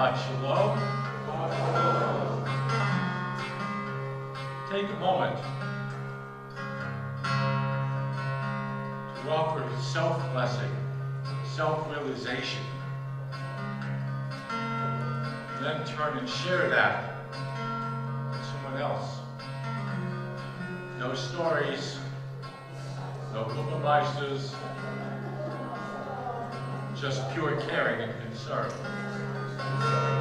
Shabbat Shalom. Take a moment to offer self-blessing, self-realization. Then turn and share that with someone else. No stories, no Bürgermeisters, just pure caring and concern. Amen.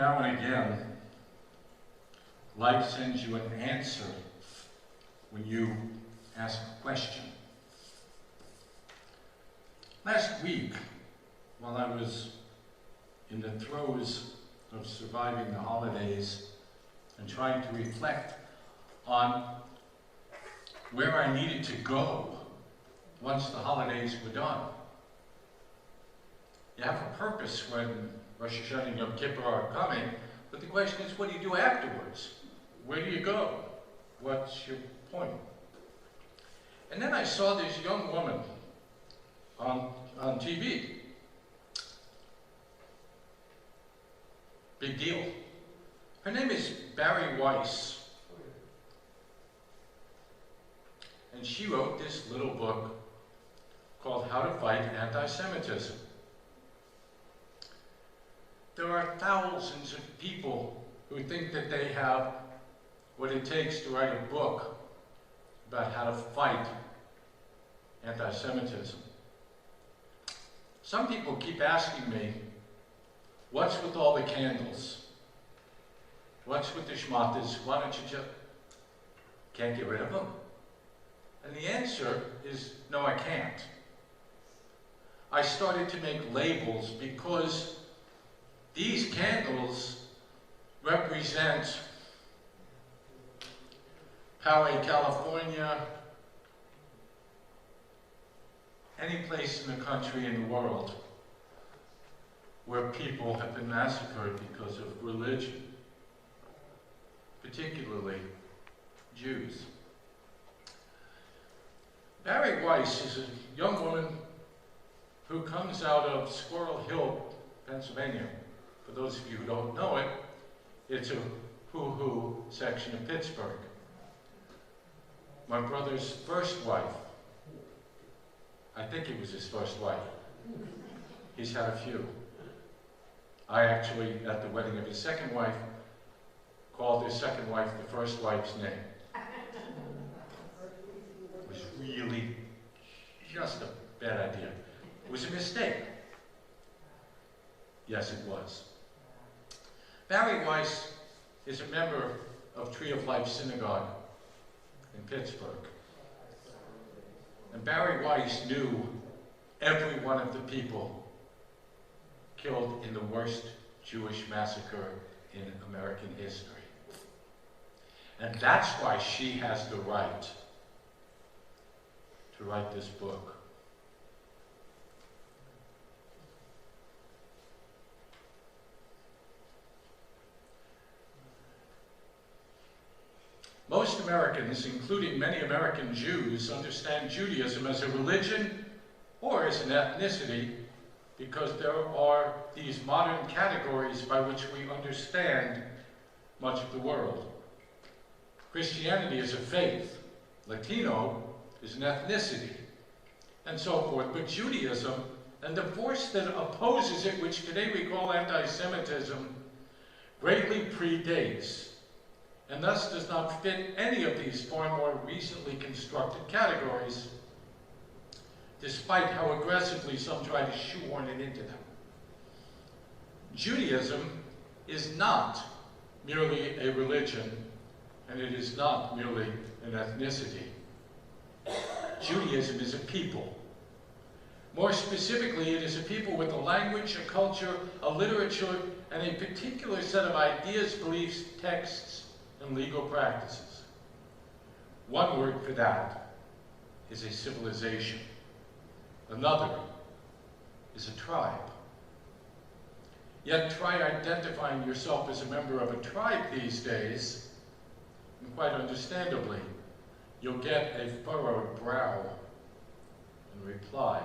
now and again, life sends you an answer when you ask a question. Last week, while I was in the throes of surviving the holidays and trying to reflect on where I needed to go once the holidays were done. You have a purpose when Rosh Hashanah and Yom Kippur are coming, but the question is, what do you do afterwards? Where do you go? What's your point? And then I saw this young woman on TV. Big deal. Her name is Bari Weiss. And she wrote this little book called How to Fight Anti-Semitism. There are thousands of people who think that they have what it takes to write a book about how to fight anti-Semitism. Some people keep asking me, what's with all the candles? What's with the schmatas? Why don't you just, can't get rid of them? And the answer is, no, I can't. I started to make labels because these candles represent Poway, California, any place in the country and the world where people have been massacred because of religion, particularly Jews. Bari Weiss is a young woman who comes out of Squirrel Hill, Pennsylvania. For those of you who don't know it, it's a who-who section of Pittsburgh. My brother's first wife, I think it was his first wife. He's had a few. I actually, at the wedding of his second wife, called his second wife the first wife's name. It was really just a bad idea. It was a mistake. Yes, it was. Bari Weiss is a member of Tree of Life Synagogue in Pittsburgh. And Bari Weiss knew every one of the people killed in the worst Jewish massacre in American history. And that's why she has the right to write this book. Most Americans, including many American Jews, understand Judaism as a religion or as an ethnicity because there are these modern categories by which we understand much of the world. Christianity is a faith, Latino is an ethnicity, and so forth. But Judaism and the force that opposes it, which today we call anti-Semitism, greatly predates and thus does not fit any of these far more recently constructed categories, despite how aggressively some try to shoehorn it into them. Judaism is not merely a religion, and it is not merely an ethnicity. Judaism is a people. More specifically, it is a people with a language, a culture, a literature, and a particular set of ideas, beliefs, texts, and legal practices. One word for that is a civilization. Another is a tribe. Yet try identifying yourself as a member of a tribe these days, and quite understandably, you'll get a furrowed brow in reply.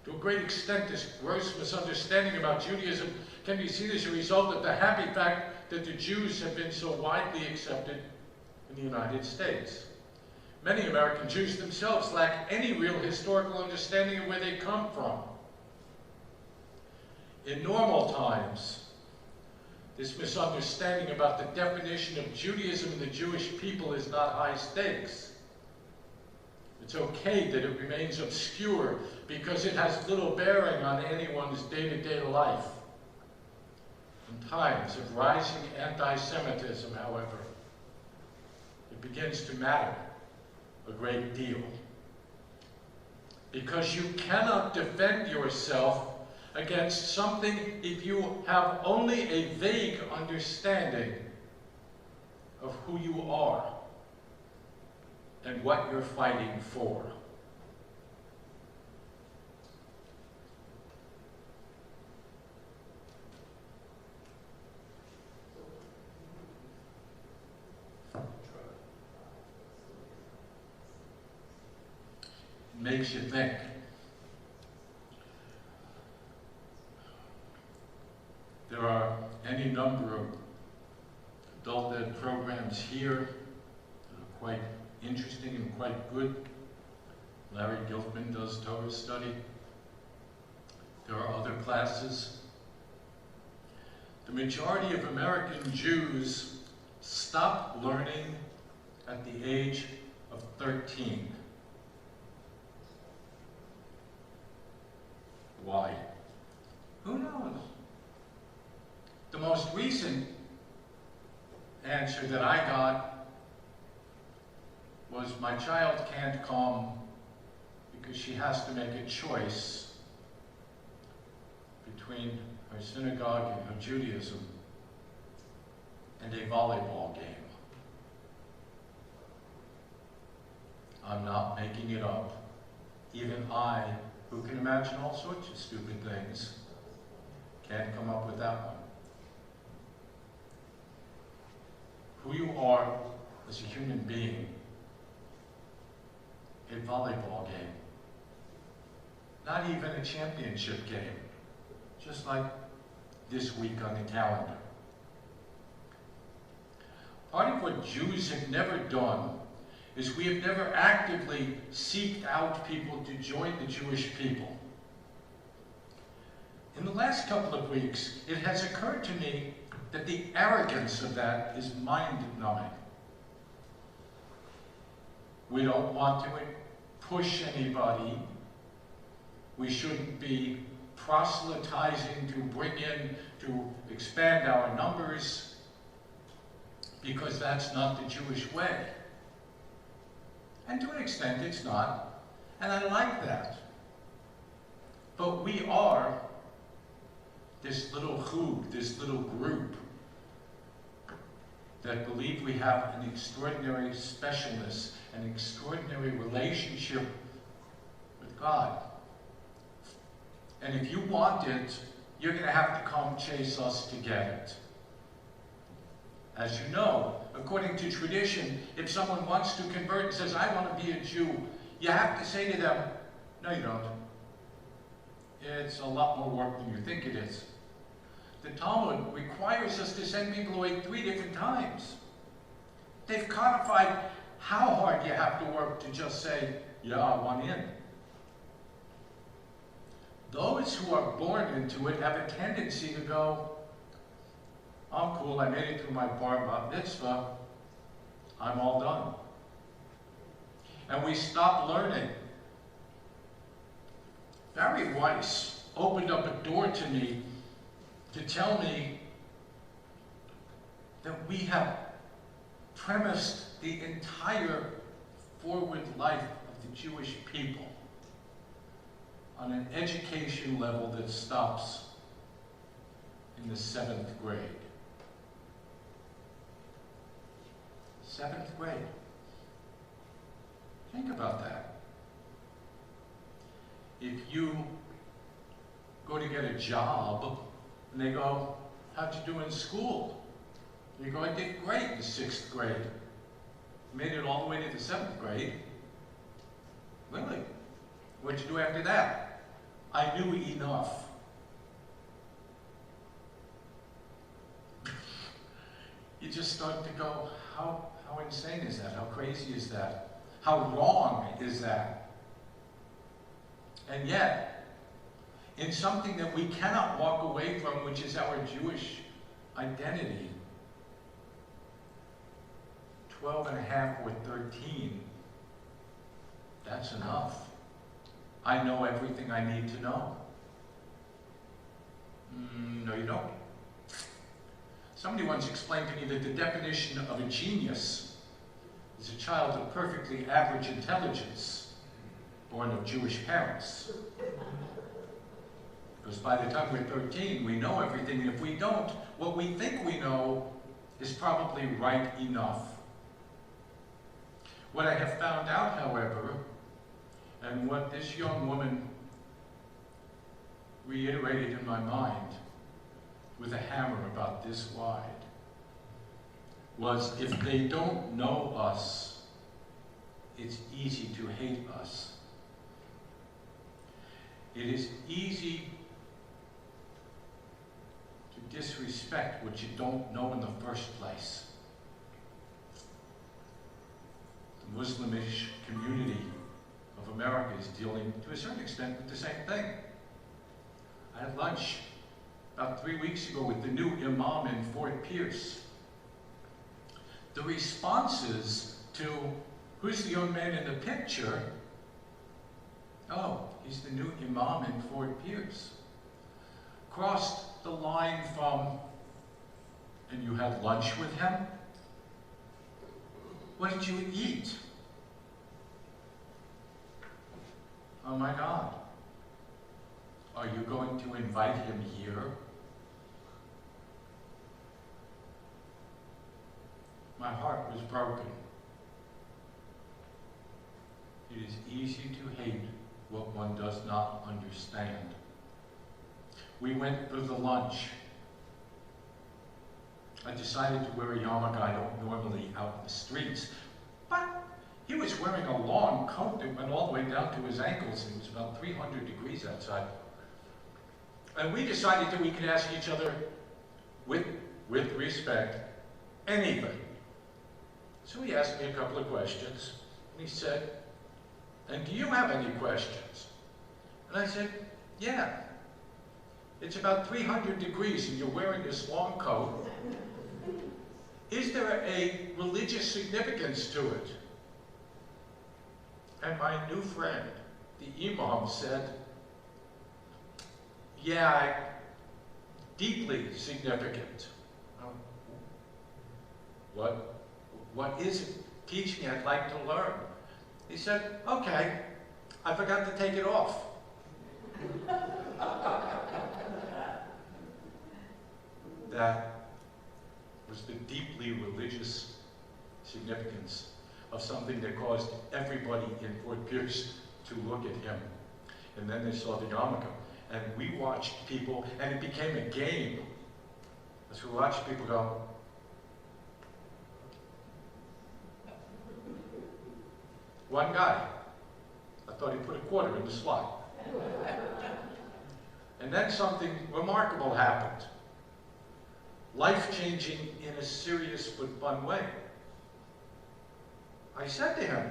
To a great extent, this gross misunderstanding about Judaism can be seen as a result of the happy fact that the Jews have been so widely accepted in the United States. Many American Jews themselves lack any real historical understanding of where they come from. In normal times, this misunderstanding about the definition of Judaism and the Jewish people is not high stakes. It's okay that it remains obscure because it has little bearing on anyone's day-to-day life. In times of rising anti-Semitism, however, it begins to matter a great deal. Because you cannot defend yourself against something if you have only a vague understanding of who you are and what you're fighting for. It makes you think. There are any number of adult ed programs here that are quite interesting and quite good. Larry Giltman does Torah study. There are other classes. The majority of American Jews stopped learning at the age of 13. Why? Who knows? The most recent answer that I got was my child can't come because she has to make a choice between her synagogue and her Judaism and a volleyball game. I'm not making it up. Even I, who can imagine all sorts of stupid things, can't come up with that one. Who you are as a human being, a volleyball game, not even a championship game, just like this week on the calendar. Part of what Jews have never done is we have never actively sought out people to join the Jewish people. In the last couple of weeks, it has occurred to me that the arrogance of that is mind-numbing. We don't want to push anybody. We shouldn't be proselytizing to bring in, to expand our numbers, because that's not the Jewish way. And to an extent, it's not. And I like that. But we are this little chug, this little group that believe we have an extraordinary specialness, an extraordinary relationship with God. And if you want it, you're going to have to come chase us to get it. As you know, according to tradition, if someone wants to convert and says, I want to be a Jew, you have to say to them, no you don't. It's a lot more work than you think it is. The Talmud requires us to send people away 3 different times. They've codified how hard you have to work to just say, yeah, I want in. Those who are born into it have a tendency to go, I'm cool, I made it through my bar mitzvah, I'm all done. And we stop learning. Barry Weiss opened up a door to me to tell me that we have premised the entire forward life of the Jewish people on an education level that stops in the 7th grade. 7th grade. Think about that. If you go to get a job, and they go, how'd you do in school? You go, I did great in 6th grade. Made it all the way to the 7th grade. Really? What'd you do after that? I knew enough. You just start to go, how insane is that? How crazy is that? How wrong is that? And yet, in something that we cannot walk away from, which is our Jewish identity, 12 and a half or 13, that's enough. I know everything I need to know. No, you don't. Somebody once explained to me that the definition of a genius is a child of perfectly average intelligence, born of Jewish parents. Because by the time we're 13, we know everything, and if we don't, what we think we know is probably right enough. What I have found out, however, and what this young woman reiterated in my mind with a hammer about this wide, was if they don't know us, it's easy to hate us. It is easy to disrespect what you don't know in the first place. The Muslimish community of America is dealing, to a certain extent, with the same thing. I had lunch about 3 weeks ago with the new imam in Fort Pierce. The responses to, who's the young man in the picture? Oh, he's the new imam in Fort Pierce. Crossed the line from, and you had lunch with him? What did you eat? Oh my God. Are you going to invite him here? My heart was broken. It is easy to hate what one does not understand. We went for the lunch. I decided to wear a yarmulke I don't normally out in the streets, but he was wearing a long coat that went all the way down to his ankles, and it was about 300 degrees outside. And we decided that we could ask each other, with respect, anything. So he asked me a couple of questions, and he said, and do you have any questions? And I said, yeah. It's about 300 degrees and you're wearing this long coat. Is there a religious significance to it? And my new friend, the imam, said, yeah, deeply significant. What is it? Teach me, I'd like to learn. He said, okay, I forgot to take it off. That was the deeply religious significance of something that caused everybody in Fort Pierce to look at him. And then they saw the yarmulke. And we watched people, and it became a game. As we watched people go, one guy, I thought he put a quarter in the slot. And then something remarkable happened. Life-changing in a serious but fun way. I said to him,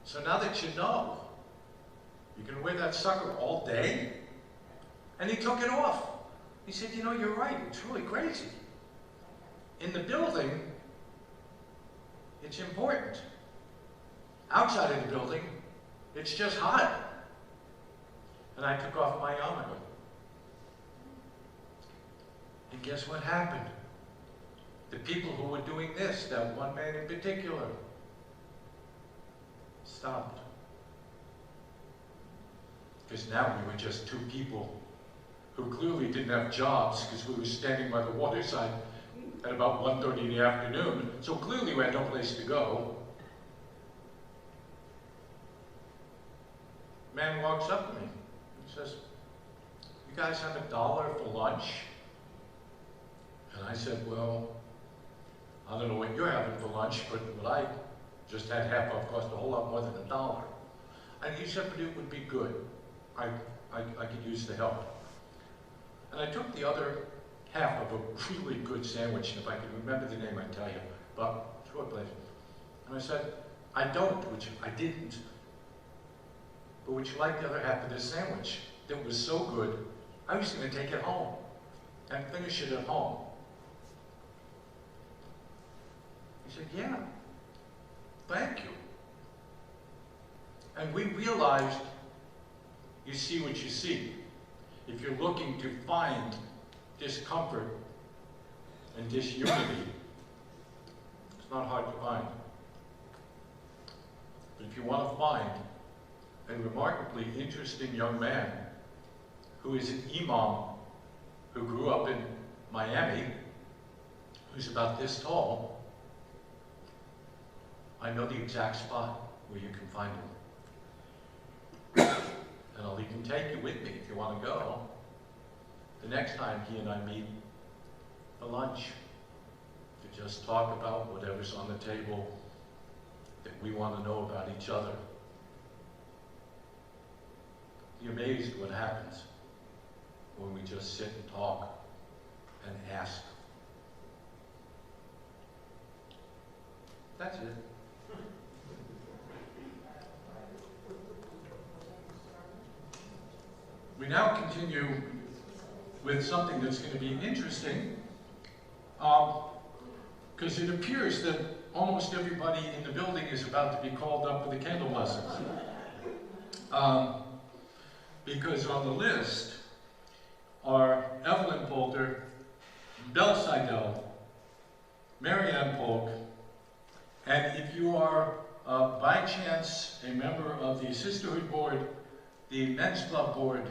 so now that you know, you're going to wear that sucker all day? And he took it off. He said, you know, you're right, it's really crazy. In the building, it's important. Outside of the building, it's just hot. And I took off my yarmulke. And guess what happened? The people who were doing this, that one man in particular, stopped. Because now we were just two people who clearly didn't have jobs because we were standing by the waterside at about 1:30 in the afternoon. So clearly we had no place to go. Man walks up to me and says, you guys have $1 for lunch? And I said, well, I don't know what you're having for lunch, but what I just had half of cost a whole lot more than $1. And he said, but it would be good. I could use the help. And I took the other half of a really good sandwich, and if I could remember the name, I'd tell you, but short place. And I said, I don't, which I didn't. But would you like the other half of this sandwich that was so good, I was going to take it home and finish it at home. He said, yeah, thank you. And we realized, you see what you see. If you're looking to find discomfort, and disunity. It's not hard to find. But if you want to find a remarkably interesting young man who is an imam who grew up in Miami, who's about this tall, I know the exact spot where you can find him. And I'll even take you with me if you want to go. The next time he and I meet for lunch, to just talk about whatever's on the table that we want to know about each other. You're amazed what happens when we just sit and talk and ask. That's it. We now continue with something that's going to be interesting, because it appears that almost everybody in the building is about to be called up for the candle lessons. Because on the list are Evelyn Poulter, Belle Seidel, Marianne Polk, and if you are by chance a member of the Sisterhood Board, the Men's Club Board,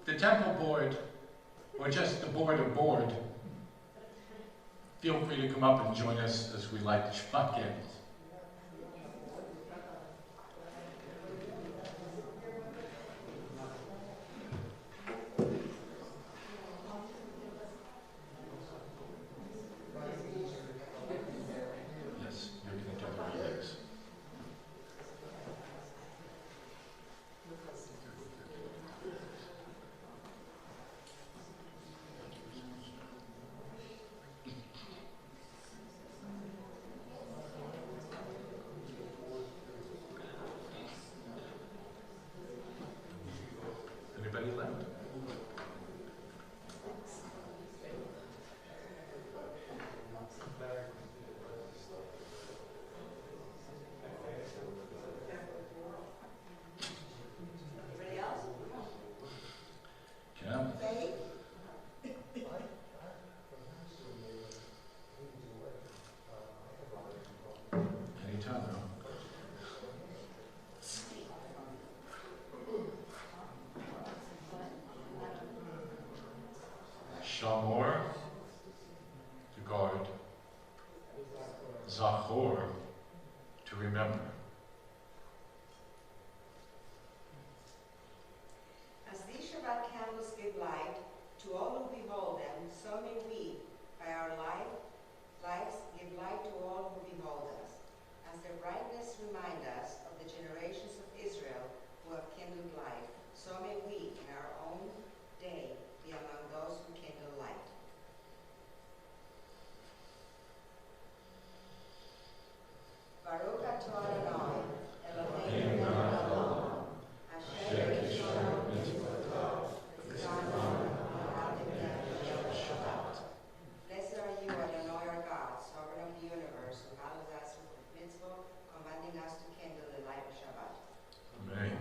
the Temple Board, or just the Board of Board, feel free to come up and join us as we light the Shabbat candles. Yes, you're going to do the readings. Anybody left? Anybody else? Yeah. Anytime now. Shamor, to guard. Zachor, to remember. As these Shabbat candles give light to all who behold them, so may we, by our lives, give light to all who behold us. As their brightness remind us of the generations of Israel who have kindled light, so may we, in our own day, be among those who kindle light. Baruch atah Adonai, Eloheinu melech haolam, asher kishor mitzvotav, v'tzadam ha'adam yom Shabbat. Blessed are you, Adonai our God, sovereign of the universe, who hallows us with mitzvah, commanding us to kindle the light of Shabbat. Amen.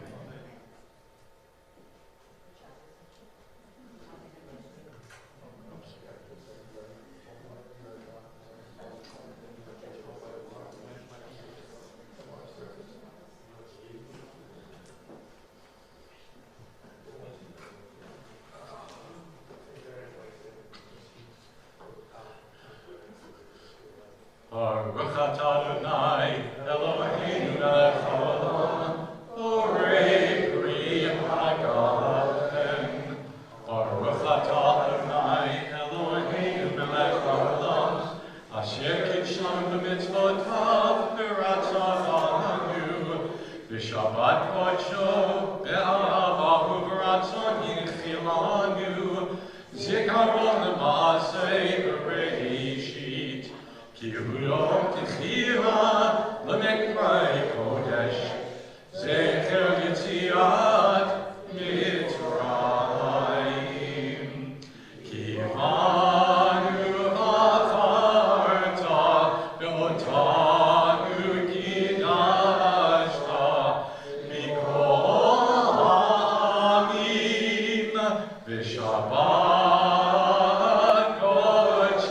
Baruch atah Adonai, Eloheinu melech haolam, borei pri hagafen. Baruch atah Adonai, Eloheinu melech haolam, asher kidshanu b'mitzvotav v'ratzonanu, v'shabbat kodsho be'ahavahu v'ratzon yinchilanu, zikaron l'maaseh b'reishit. Kiyurot Techira Lamekrai Kodesh Zecher Yitziat Mitzrayim Kivanu Hafarta Be'otanu Kidashta Mikol Ha'amim V'Shabbat Kodesh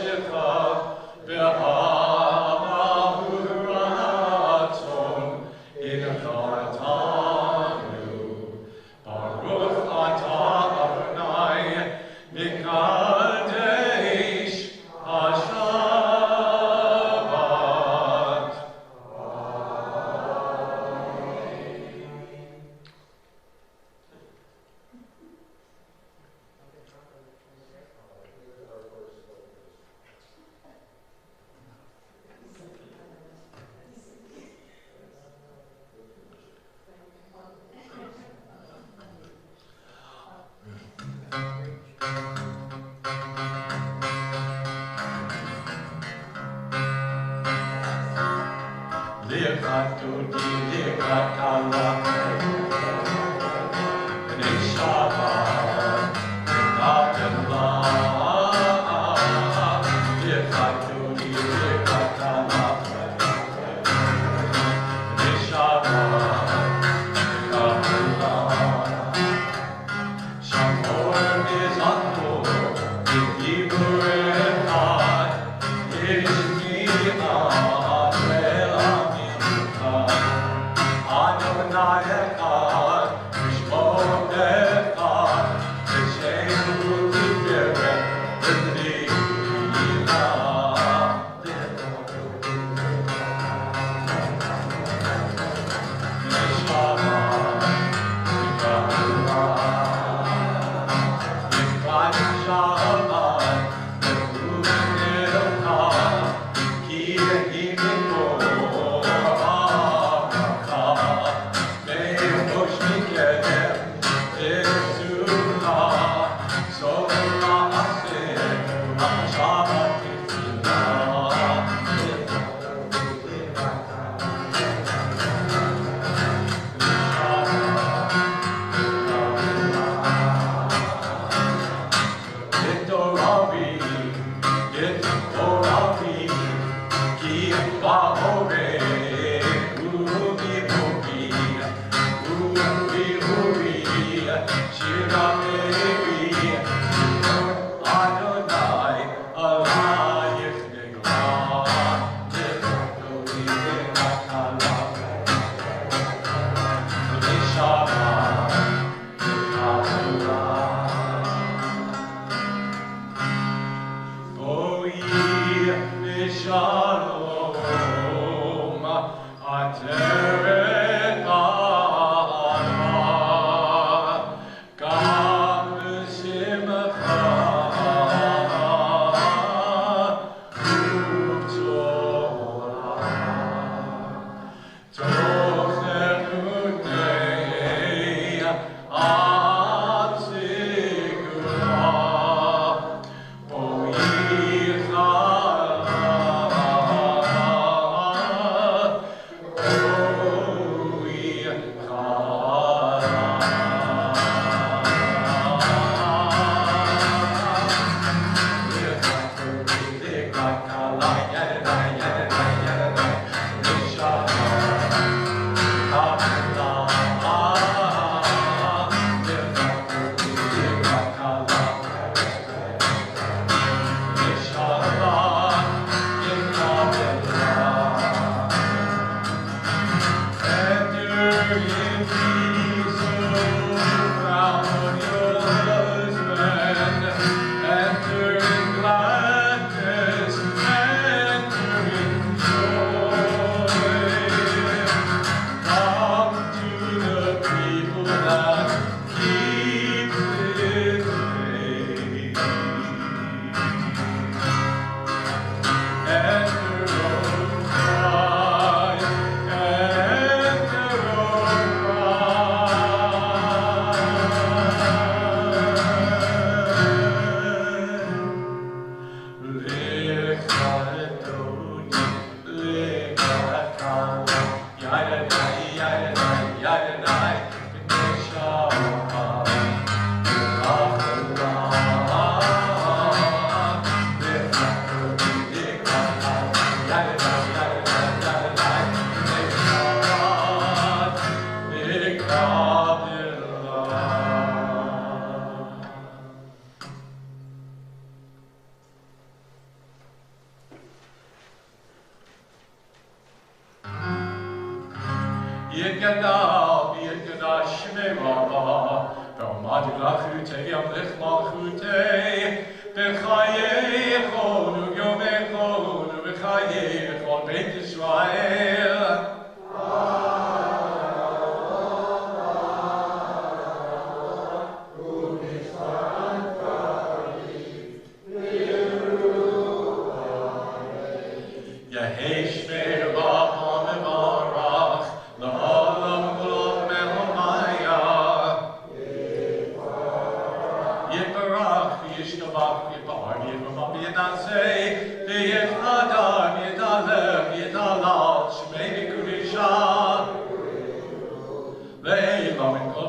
Yedadar, Yedalem, Yedalach, Shmei Kuri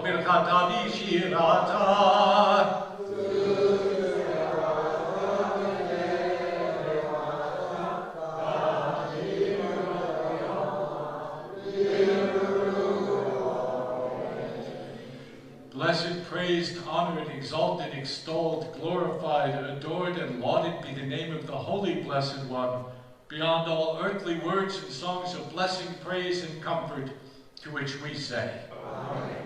birchata v'shirata. Blessed, praised, honored, exalted, extolled, glorified, adored, and lauded be the name of the Holy Blessed One, beyond all earthly words and songs of blessing, praise, and comfort, to which we say, Amen.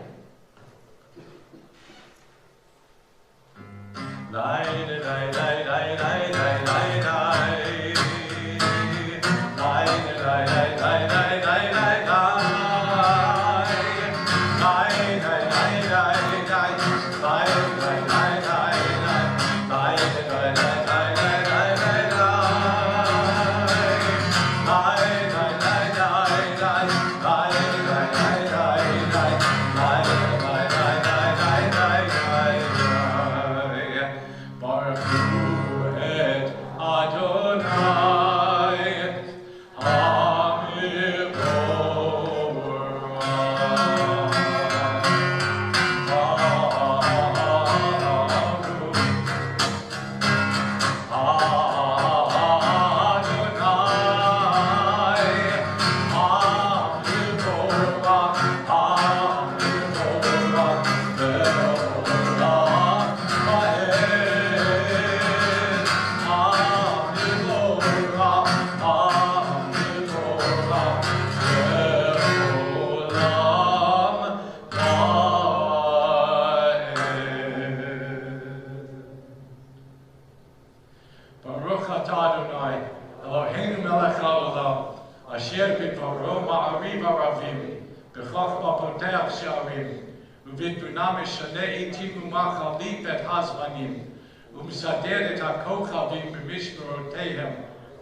ומסדר את הכוכבים במשמרותיהם,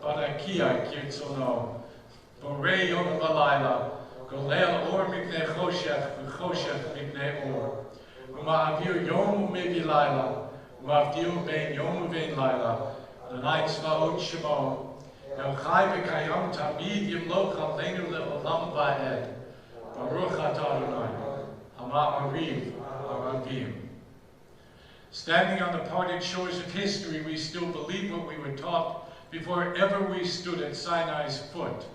ברקיע כרצונו. בורא יום ולילה, גולל אור מפני חושך וחושך מפני אור. ומעביר יום ומביא לילה, ומבדיל בין יום ובין לילה, אדוני צבאות שמו. חי וקיים תמיד ימלוך עלינו לעולם ועד. ברוך אתה אדוני, המאריב הרבים. Standing on the parted shores of history, we still believe what we were taught before ever we stood at Sinai's foot.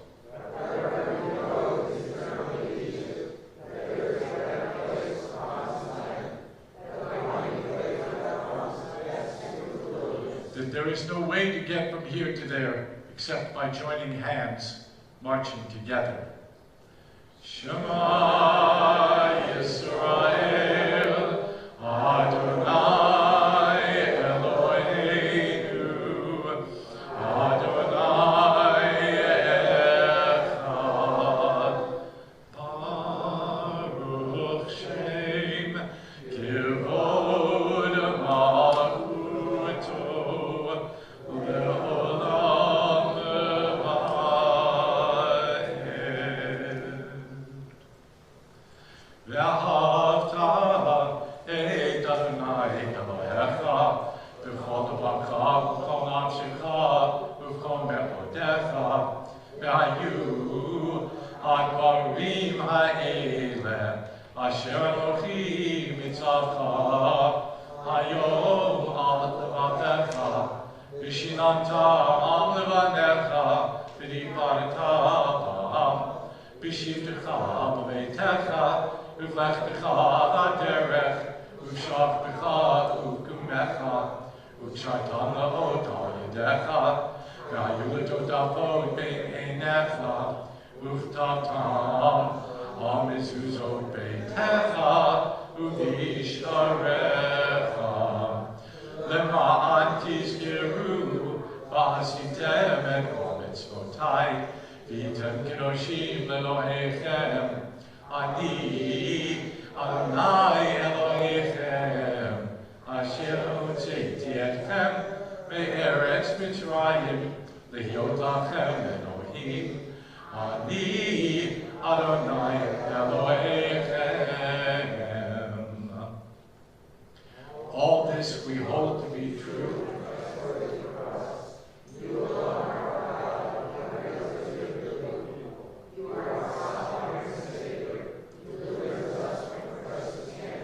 That there is no way to get from here to there except by joining hands, marching together. Shema Yisrael, Adonai. All this we hold to be true. You are our sovereign Savior. You deliver us from the present hand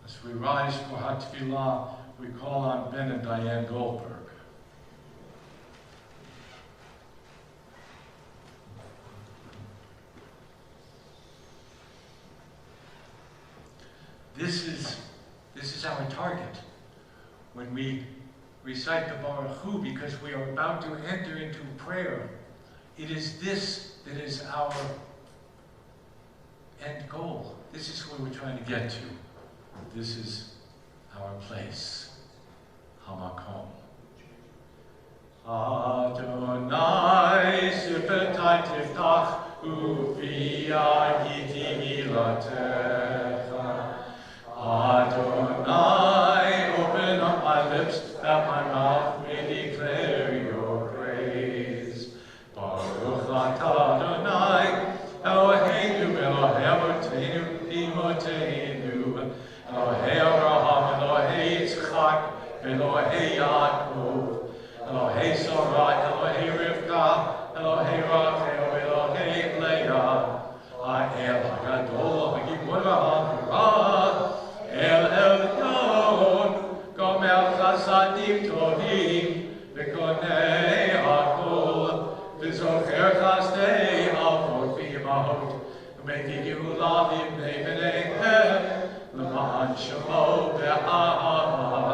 As we rise for Hatfilah, we call on Ben and Diane Goldberg. This is our target. When we recite the Baruch Hu, because we are about to enter into prayer, it is this that is our end goal. This is where we're trying to get to. This is our place. Hamakom. Adonai sifatai tiftach uviyagiti ilatecha. Adonai, open up my lips that my mouth may declare your praise. Baruch atah Adonai, Eloheinu, Elohei Avotenu, Imotenu, Elohei Abraham, Elohei Yitzchak, Elohei Yaakov, Elohei Sarah, Elohei Rivka, Elohei Rachel, Elohei Leah, Ha'el HaGadol, HaGibor HaHaMurah, El Elyon, Gomel Chasadim Tovim, V'konei Hakol, V'zocher Chasdei Avot V'imahot, V'meki Geula V'ibnei B'neihem, L'ma'an Shemo Be'ahava,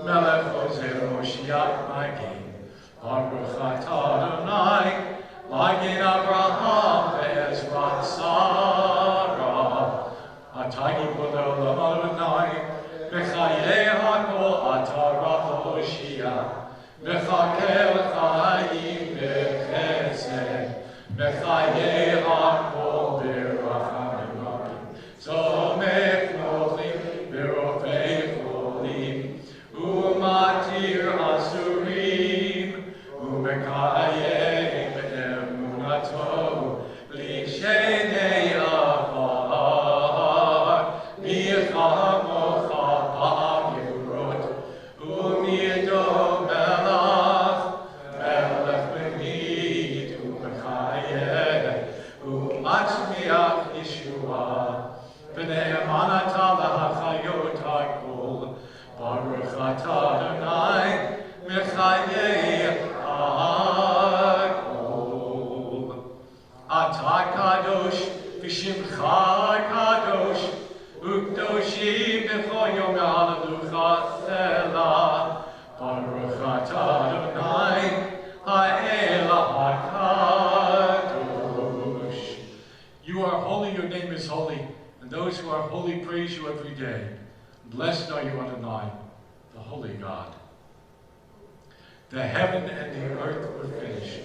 Melech Ozer Moshiach Magin, Baruch atah Adonai, Magin Abraham Ve'ezrat Sarah, Atagi Bodolam Adonai, B'chayei HaKol atah Rahoshia, B'chakel Chayim B'chesed, B'chayei HaKol B'rachamim Rabim, Zomech Nochlim B'rofei Cholim, Umatir Asurim, Umekayim Emunato, L'shenei Avar, Michamocha Ba'agurot, Umido Melach, Melech B'nit, Umekayim, Umatzmiach Yeshua, V'ne'emanata L'hachayot HaKol, Baruch atah Adonai, Mechayei HaKol. Atah Kadosh, V'shimcha Kadosh, U'kdoshim b'chol yom ha'alelucha Selah. Baruch atah Adonai, Ha'el HaKadosh. You are holy, your name is holy, and those who are holy praise you every day. Blessed are you, Adonai, the holy God. The heaven and the earth were finished.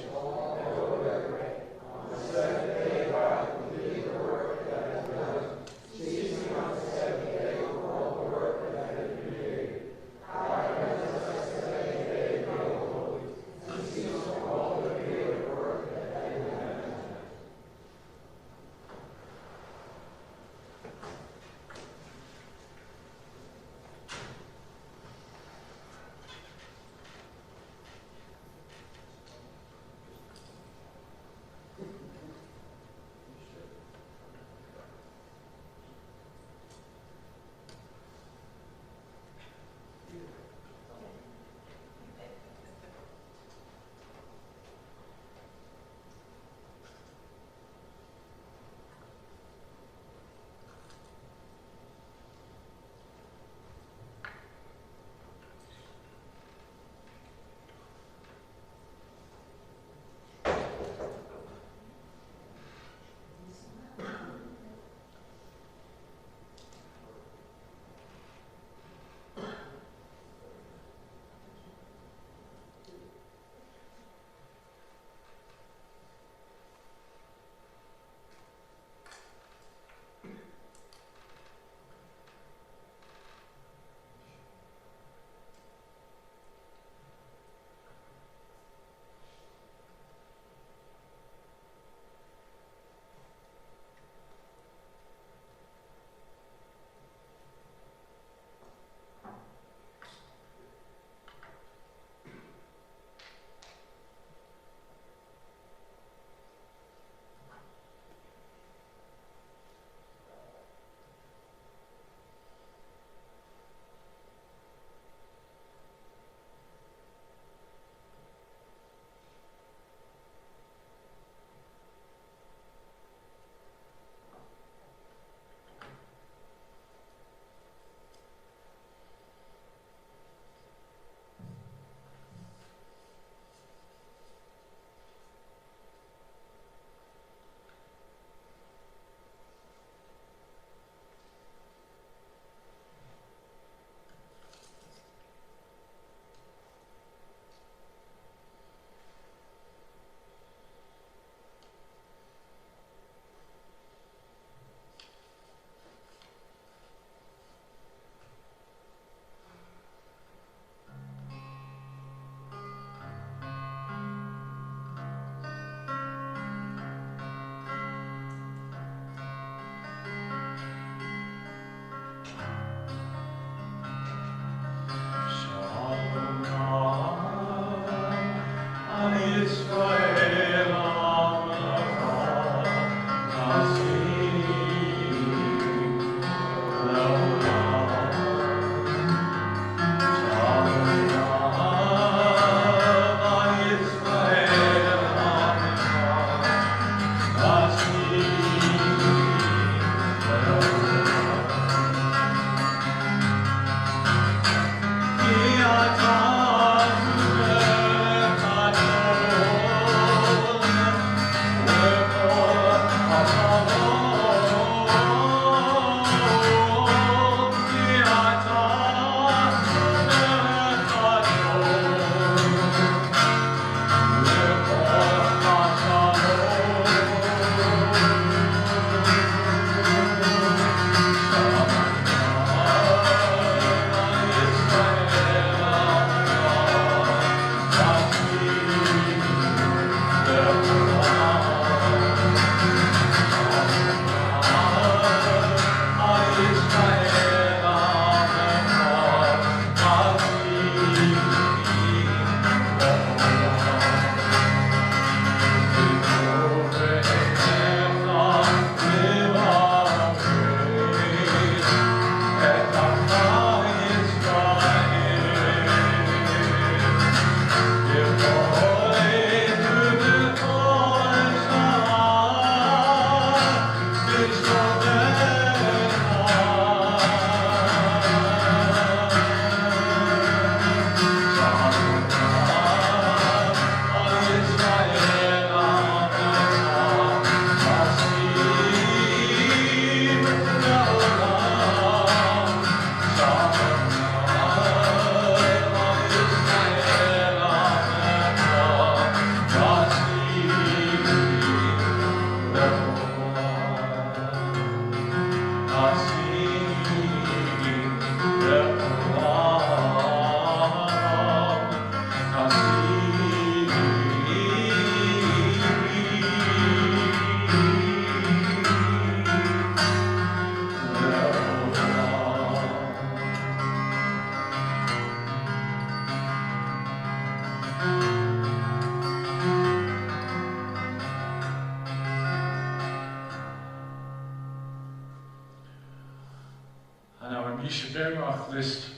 List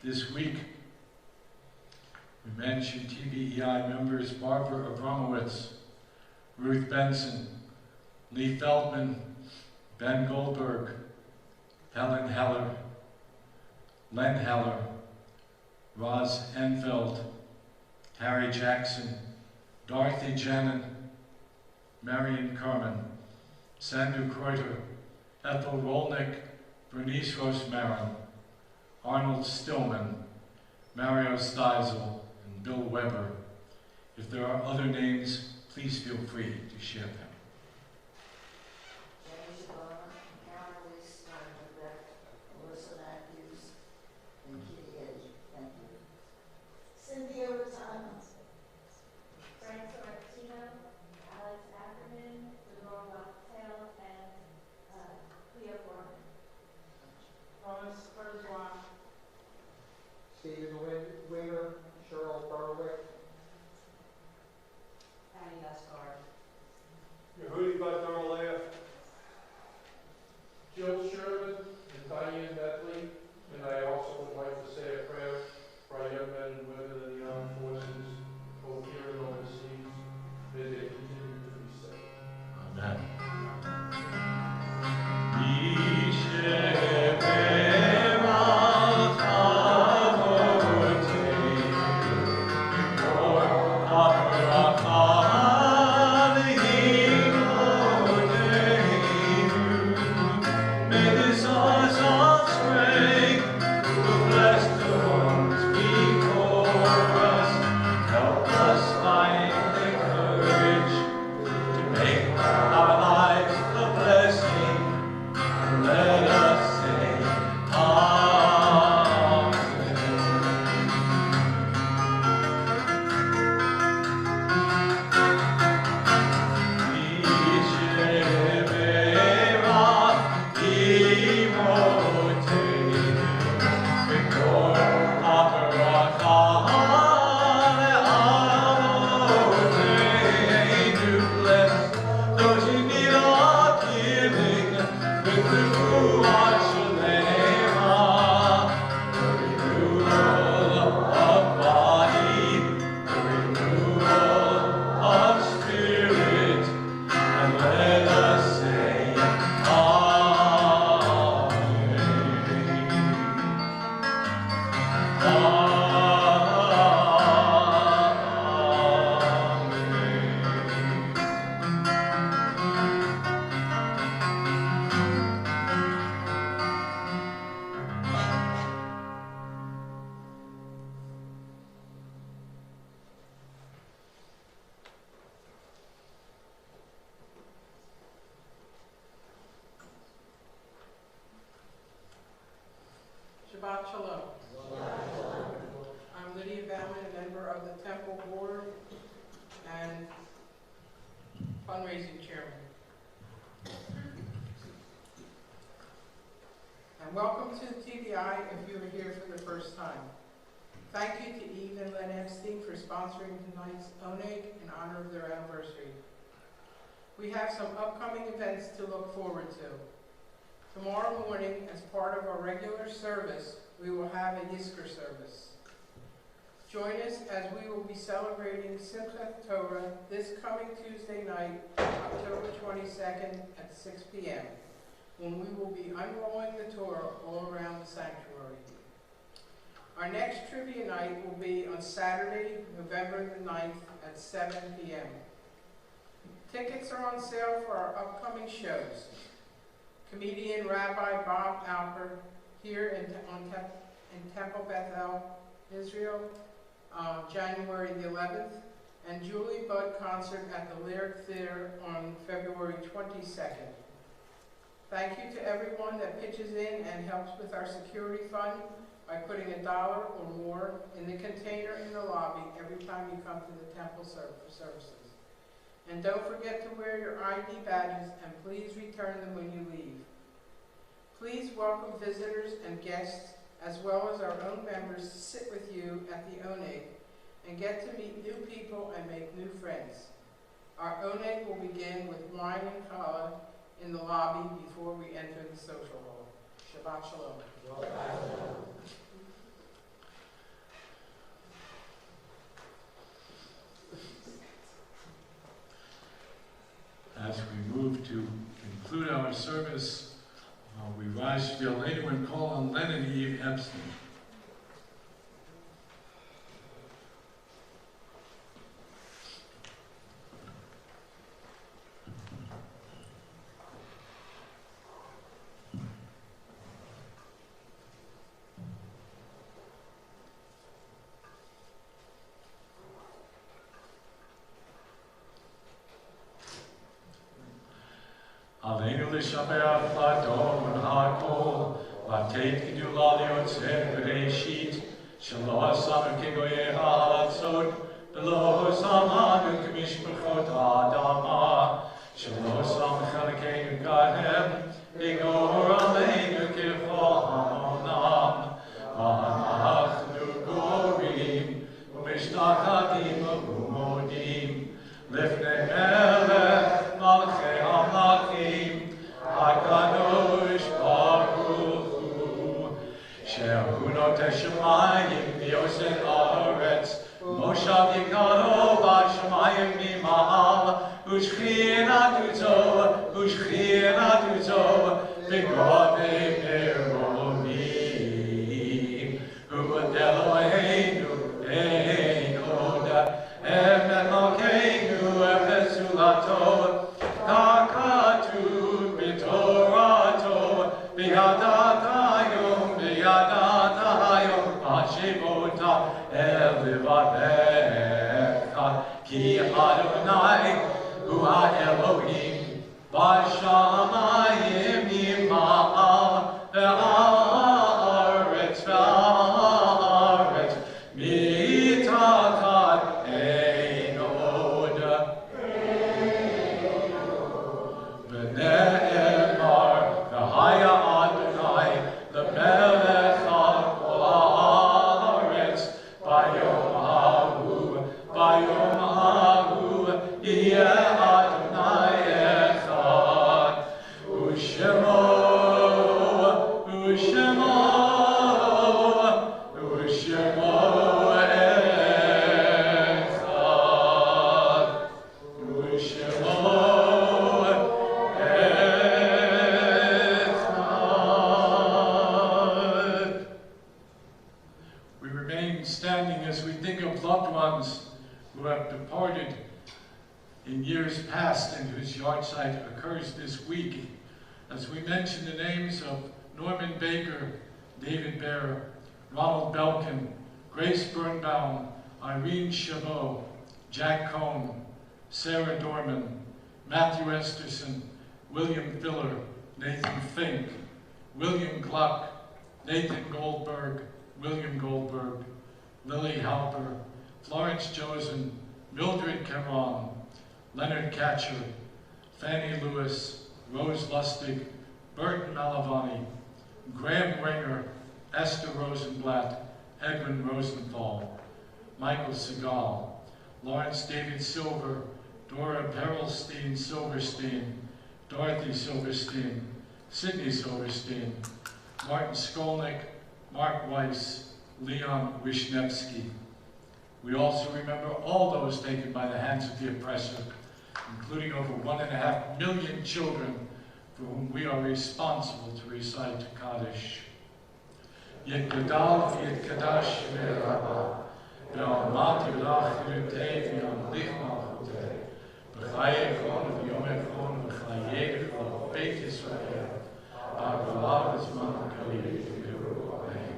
this week, we mentioned TBEI members Barbara Abramowitz, Ruth Benson, Lee Feldman, Ben Goldberg, Helen Heller, Len Heller, Roz Enfeld, Harry Jackson, Dorothy Janin, Marion Carmen, Sandra Kreuter, Ethel Rolnick, Bernice Rosmarin, Arnold Stillman, Mario Steisel, and Bill Weber. If there are other names, please feel free to share them. James Bonner, Carol Steinbeck, Melissa Matthews, and Kitty Edge. Thank you. Cynthia Rosano. Frank Sorrentino, Alex Ackerman, Lenore Rocktail, and Cleo Gorman. Thomas Bergeron. Stephen Winger, Cheryl Berwick, Patty Escard. Yehudi Badorlev, Jill Sherman, and Diane Bentley. And I also would like to say a prayer for our young men and women in the armed forces, both here and overseas. May they continue to be safe. Amen. I'm Lydia Bauman, a member of the Temple Board and fundraising chairman. And welcome to the TBI if you are here for the first time. Thank you to Eve and Len Epstein for sponsoring tonight's ONEG in honor of their anniversary. We have some upcoming events to look forward to. Tomorrow morning, as part of our regular service, we will have a Yizkor service. Join us as we will be celebrating Simchat Torah this coming Tuesday night, October 22nd at 6 p.m., when we will be unrolling the Torah all around the sanctuary. Our next trivia night will be on Saturday, November the 9th at 7 p.m. Tickets are on sale for our upcoming shows. Comedian Rabbi Bob Alper here in Temple Bethel, Israel, January the 11th, and Julie Budd concert at the Lyric Theater on February 22nd. Thank you to everyone that pitches in and helps with our security fund by putting $1 or more in the container in the lobby every time you come to the temple for services. And don't forget to wear your ID badges, and please return them when you leave. Please welcome visitors and guests, as well as our own members, to sit with you at the ONEG and get to meet new people and make new friends. Our ONEG will begin with wine and challah in the lobby before we enter the social hall. Shabbat Shalom. As we move to conclude our service, we rise to the Elena and call on Len and Eve Epstein. Aleinu l'shabeach l'adon ha'kol, v'teit gedula li'otzeh b'reishit, shelo asanu kegoyeh ha'atzot, v'lo samanu k'mishpachot ha'adama, shelo sam chalkeinu gahem, v'gor aleinu k'chol hamonam, v'anachnu gorim, u'mishtachatim u'modim, lifnei melech malchei HaMelachim, HaKadosh Baruch Hu, shehu noteh shamayim v'yoseh haaretz, moshav yikaro b'shamayim mima'al, u'shchina tuzo, v'govei meromim, hu Eloheinu ein od, emet malkeinu efes zulato, kakatu b'torato, b'yadatayom, hashivota elevadecha, ki Adonai hu ha'Elohim, b'shamayim yima'al, ve'aretz, mitachat ein od. V'ne'emar, v'haya Adonai, l'melech ha'kol ha'aretz, bayom ha'hu, yeh Adonai echad, u'shemo We remain standing as we think of loved ones who have departed in years past and whose yahrzeit occurs this week. As we mention the names of Norman Baker, David Bear, Ronald Belkin, Grace Birnbaum, Irene Chabot, Jack Cohn, Sarah Dorman, Matthew Esterson, William Filler, Nathan Fink, William Gluck, Nathan Goldberg, William Goldberg, Lily Halper, Florence Josen, Mildred Cameron, Leonard Katcher, Fannie Lewis, Rose Lustig, Burton Malavani, Graham Ringer, Esther Rosenblatt, Edwin Rosenthal, Michael Segal, Lawrence David Silver, Dora Perelstein Silverstein, Dorothy Silverstein, Sidney Silverstein, Martin Skolnick, Mark Weiss, Leon Wisniewski. We also remember all those taken by the hands of the oppressor, including over 1.5 million children for whom we are responsible to recite Kaddish. Yet Gadal Yet Kadash Rabba, Be'amat Yulach Yudei V'yam Lichma Chutei, B'chaye Chon V'yom Echon V'chayeh V'chol Beit Yisrael, Ba'gulav Zman Kalil V'yiru Amen.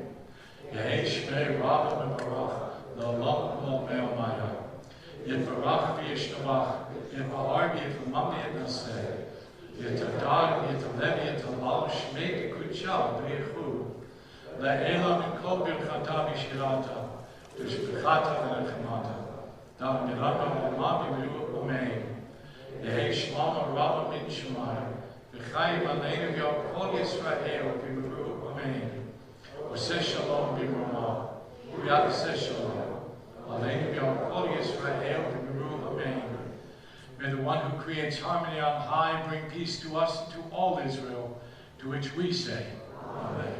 Yehei Shmei Rabba Me'barach, L'olam Kol Me'omaya, Yet Barach V'yishtabach, Yet Ba'ar V'yifamam Yednaseh, Yet Adar Yet Alev Yet Alal Shmei Kutshah B'yichud, La'ela Mikol Birchata B'shirata, B'shbechata V'nechemata, Dam Mirabba V'ma B'miru Umein, Yehei Shlama Rabba Min Shemai, V'chayim Aleinu V'yom Kol Yisrael B'miru Umein, V'seh Shalom B'murma, V'yat Shalom, Aleinu V'yom Kol Yisrael B'miru Umein. May the one who creates harmony on high bring peace to us and to all Israel, to which we say, Amen.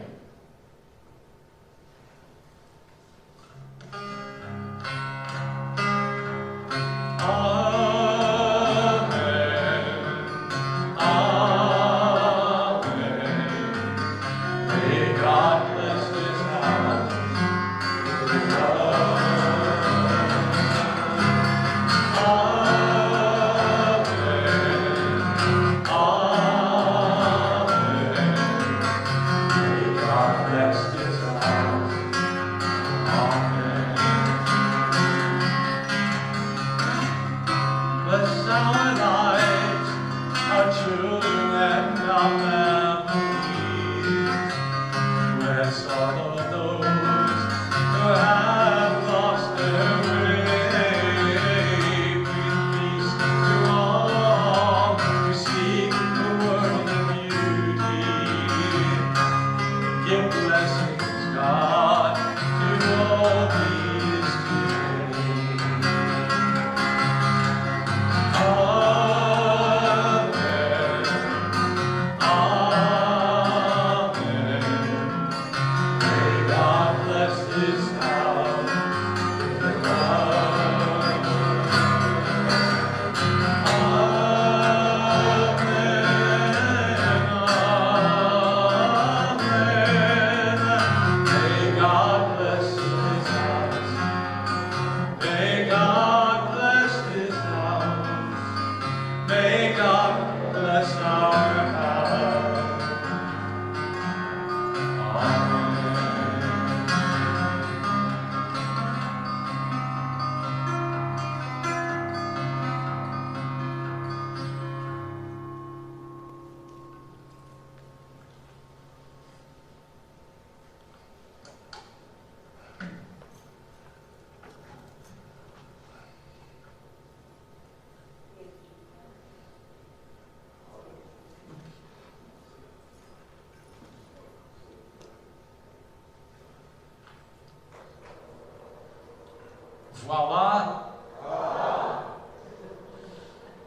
Voila.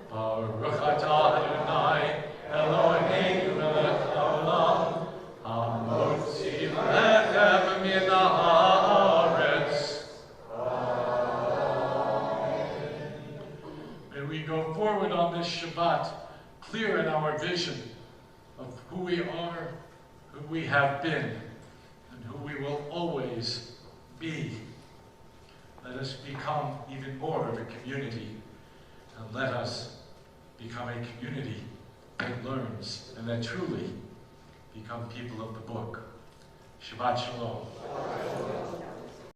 Baruch atah Adonai Eloheinu melech haolam hamotzi lechem min haaretz. May we go forward on this Shabbat, clear in our vision of who we are, who we have been, and who we will always be. Let us become even more of a community, and let us become a community that learns and that truly become people of the book. Shabbat Shalom.